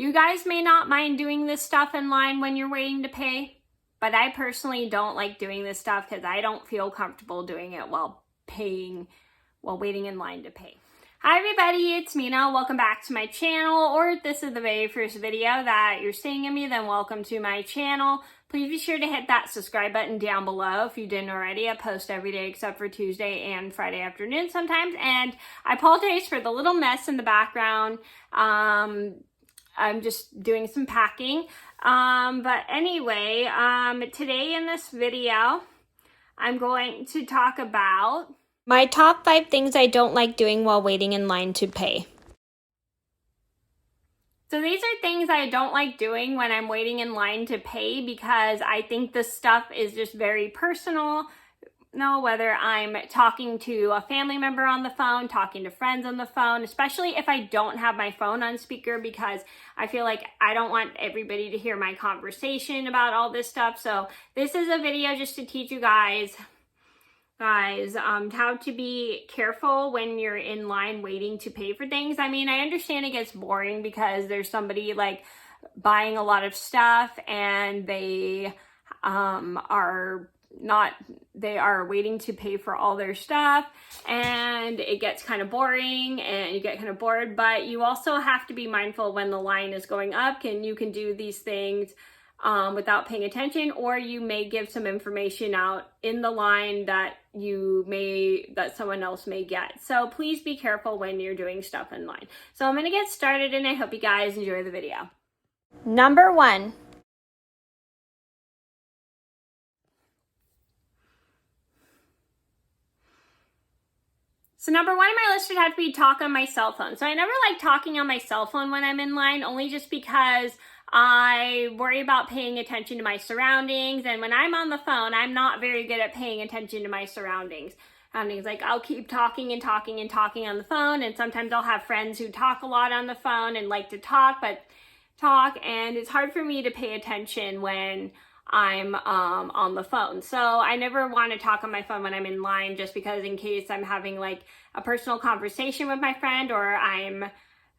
You guys may not mind doing this stuff in line when you're waiting to pay, but I personally don't like doing this stuff because I don't feel comfortable doing it while waiting in line to pay. Hi everybody, it's Mena. Welcome back to my channel, or if this is the very first video that you're seeing of me, then welcome to my channel. Please be sure to hit that subscribe button down below if you didn't already. I post every day except for Tuesday and Friday afternoon sometimes, and I apologize for the little mess in the background. I'm just doing some packing. But anyway, today in this video, I'm going to talk about my top 5 things I don't like doing while waiting in line to pay. So these are things I don't like doing when I'm waiting in line to pay because I think this stuff is just very personal. Whether I'm talking to a family member on the phone, talking to friends on the phone, especially if I don't have my phone on speaker, because I feel like I don't want everybody to hear my conversation about all this stuff. So this is a video just to teach you guys how to be careful when you're in line waiting to pay for things. I mean, I understand it gets boring because there's somebody like buying a lot of stuff and they are waiting to pay for all their stuff, and it gets kind of boring and you get kind of bored. But you also have to be mindful when the line is going up, and you can do these things without paying attention, or you may give some information out in the line that someone else may get. So please be careful when you're doing stuff in line. So I'm going to get started, and I hope you guys enjoy the video. Number 1. So number 1 on my list would have to be talk on my cell phone. So I never like talking on my cell phone when I'm in line, only just because I worry about paying attention to my surroundings. And when I'm on the phone, I'm not very good at paying attention to my surroundings. Like I'll keep talking and talking and talking on the phone. And sometimes I'll have friends who talk a lot on the phone and like to talk. And it's hard for me to pay attention when I'm on the phone. So I never want to talk on my phone when I'm in line, just because in case I'm having like a personal conversation with my friend, or I'm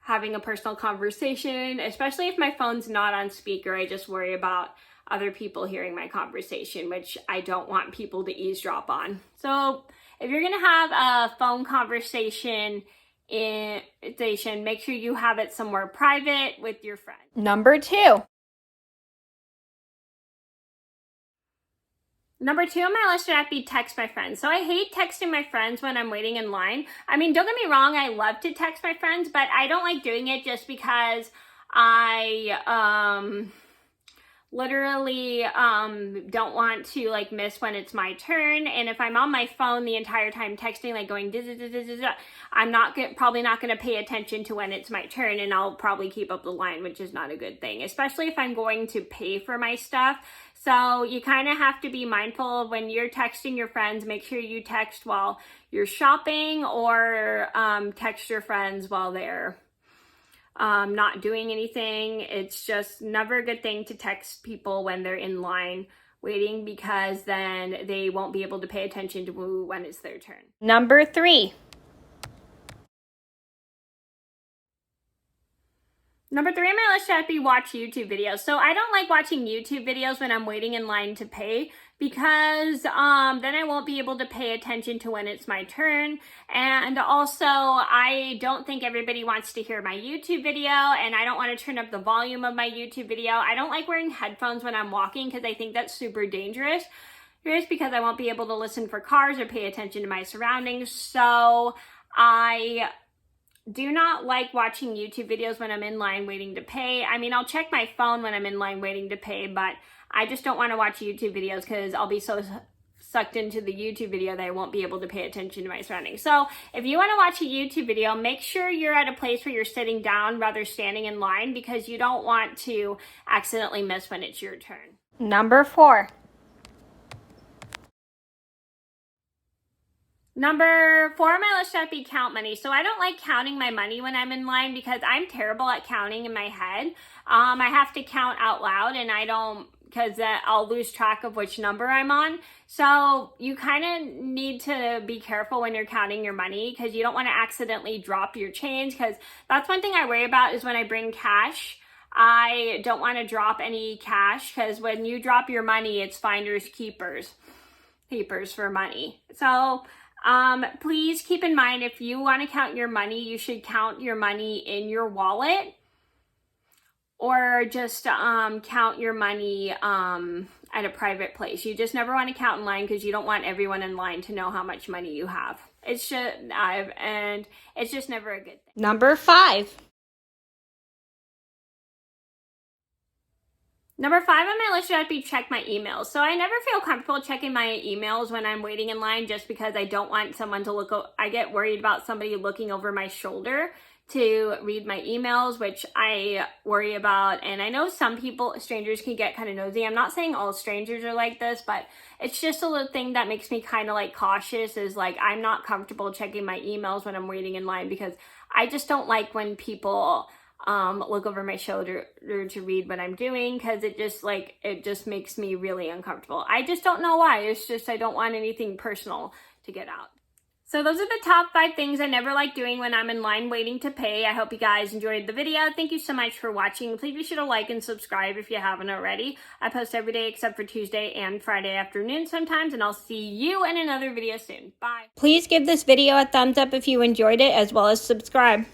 having a personal conversation, especially if my phone's not on speaker, I just worry about other people hearing my conversation, which I don't want people to eavesdrop on. So if you're going to have a phone conversation make sure you have it somewhere private with your friend. Number 2. Number 2 on my list would have to be text my friends. So I hate texting my friends when I'm waiting in line. I mean, don't get me wrong, I love to text my friends, but I don't like doing it just because I literally don't want to like miss when it's my turn. And if I'm on my phone the entire time texting, like going I'm probably not going to pay attention to when it's my turn, and I'll probably keep up the line, which is not a good thing, especially if I'm going to pay for my stuff. So you kind of have to be mindful when you're texting your friends. Make sure you text while you're shopping, or text your friends while they're not doing anything. It's just never a good thing to text people when they're in line waiting, because then they won't be able to pay attention to when it's their turn. Number 3. Number 3 on my list should be watch YouTube videos. So I don't like watching YouTube videos when I'm waiting in line to pay, because then I won't be able to pay attention to when it's my turn. And also, I don't think everybody wants to hear my YouTube video, and I don't want to turn up the volume of my YouTube video. I don't like wearing headphones when I'm walking because I think that's super dangerous. Because I won't be able to listen for cars or pay attention to my surroundings. So I do not like watching YouTube videos when I'm in line waiting to pay. I mean, I'll check my phone when I'm in line waiting to pay, but I just don't want to watch YouTube videos because I'll be so sucked into the YouTube video that I won't be able to pay attention to my surroundings. So if you want to watch a YouTube video, make sure you're at a place where you're sitting down rather standing in line, because you don't want to accidentally miss when it's your turn. Number 4. Number 4 on my list should be count money. So I don't like counting my money when I'm in line because I'm terrible at counting in my head. I have to count out loud, and I don't, because I'll lose track of which number I'm on. So you kind of need to be careful when you're counting your money, because you don't want to accidentally drop your change, because that's one thing I worry about is when I bring cash. I don't want to drop any cash, because when you drop your money, it's finders keepers for money. So please keep in mind, if you want to count your money, you should count your money in your wallet, or just count your money at a private place. You just never want to count in line, because you don't want everyone in line to know how much money you have. It's just, and it's just never a good thing. Number 5. Number 5 on my list should be check my emails. So I never feel comfortable checking my emails when I'm waiting in line, just because I don't want someone to look. I get worried about somebody looking over my shoulder to read my emails, which I worry about. And I know some people, strangers, can get kind of nosy. I'm not saying all strangers are like this, but it's just a little thing that makes me kind of like cautious, is like I'm not comfortable checking my emails when I'm waiting in line, because I just don't like when people look over my shoulder to read what I'm doing, because it just makes me really uncomfortable. I just don't know why. It's just I don't want anything personal to get out. So those are the top 5 things I never like doing when I'm in line waiting to pay. I hope you guys enjoyed the video. Thank you so much for watching. Please be sure to like and subscribe if you haven't already. I post every day except for Tuesday and Friday afternoon sometimes, and I'll see you in another video soon. Bye. Please give this video a thumbs up if you enjoyed it, as well as subscribe.